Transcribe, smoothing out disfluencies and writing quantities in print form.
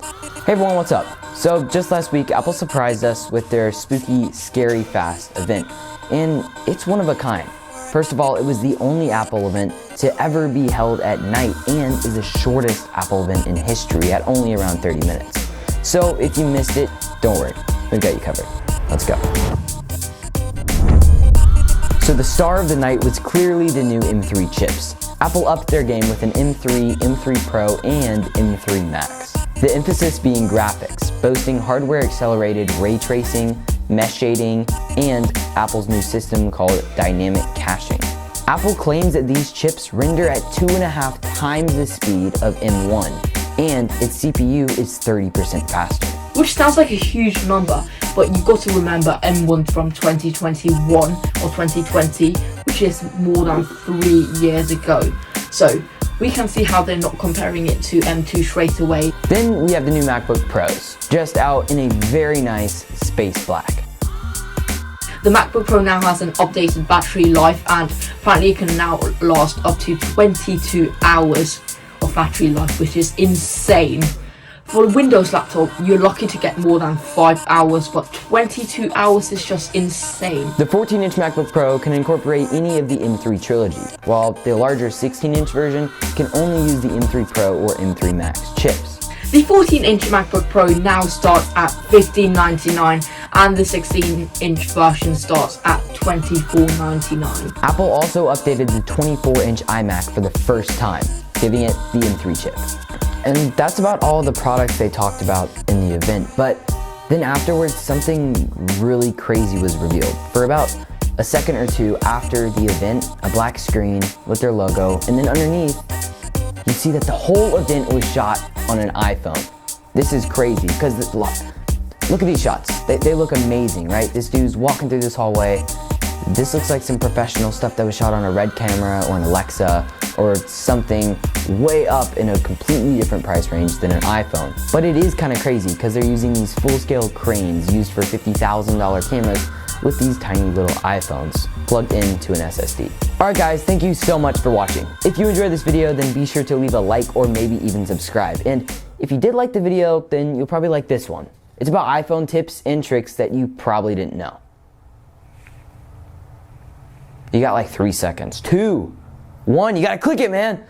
Hey everyone, what's up? So just last week, Apple surprised us with their spooky, scary, fast event. And it's one of a kind. First of all, it was the only Apple event to ever be held at night and is the shortest Apple event in history at only around 30 minutes. So if you missed it, don't worry, we've got you covered. Let's go. So the star of the night was clearly the new M3 chips. Apple upped their game with an M3, M3 Pro, and M3 Max. The emphasis being graphics, boasting hardware-accelerated ray tracing, mesh shading, and Apple's new system called dynamic caching. Apple claims that these chips render at 2.5 times the speed of M1, and its CPU is 30% faster. Which sounds like a huge number, but you've got to remember M1 from 2021 or 2020, which is more than 3 years ago. So we can see how they're not comparing it to M2 straight away. Then we have the new MacBook Pros, just out in a very nice space black. The MacBook Pro now has an updated battery life, and apparently it can now last up to 22 hours of battery life, which is insane. For a Windows laptop, you're lucky to get more than 5 hours, but 22 hours is just insane. The 14-inch MacBook Pro can incorporate any of the M3 trilogy, while the larger 16-inch version can only use the M3 Pro or M3 Max chips. The 14-inch MacBook Pro now starts at $1599, and the 16-inch version starts at $2499. Apple also updated the 24-inch iMac for the first time, giving it the M3 chip. And that's about all the products they talked about in the event, but then afterwards something really crazy was revealed. For about a second or two after the event, a black screen with their logo, and then underneath, you see that the whole event was shot on an iPhone. This is crazy, because look at these shots. They look amazing, right? This dude's walking through this hallway. This looks like some professional stuff that was shot on a Red camera or an Alexa or something way up in a completely different price range than an iPhone. But it is kind of crazy because they're using these full-scale cranes used for $50,000 cameras with these tiny little iPhones plugged into an SSD. Alright guys, thank you so much for watching. If you enjoyed this video, then be sure to leave a like or maybe even subscribe. And if you did like the video, then you'll probably like this one. It's about iPhone tips and tricks that you probably didn't know. You got like 3 seconds. 2, 1, you gotta click it, man.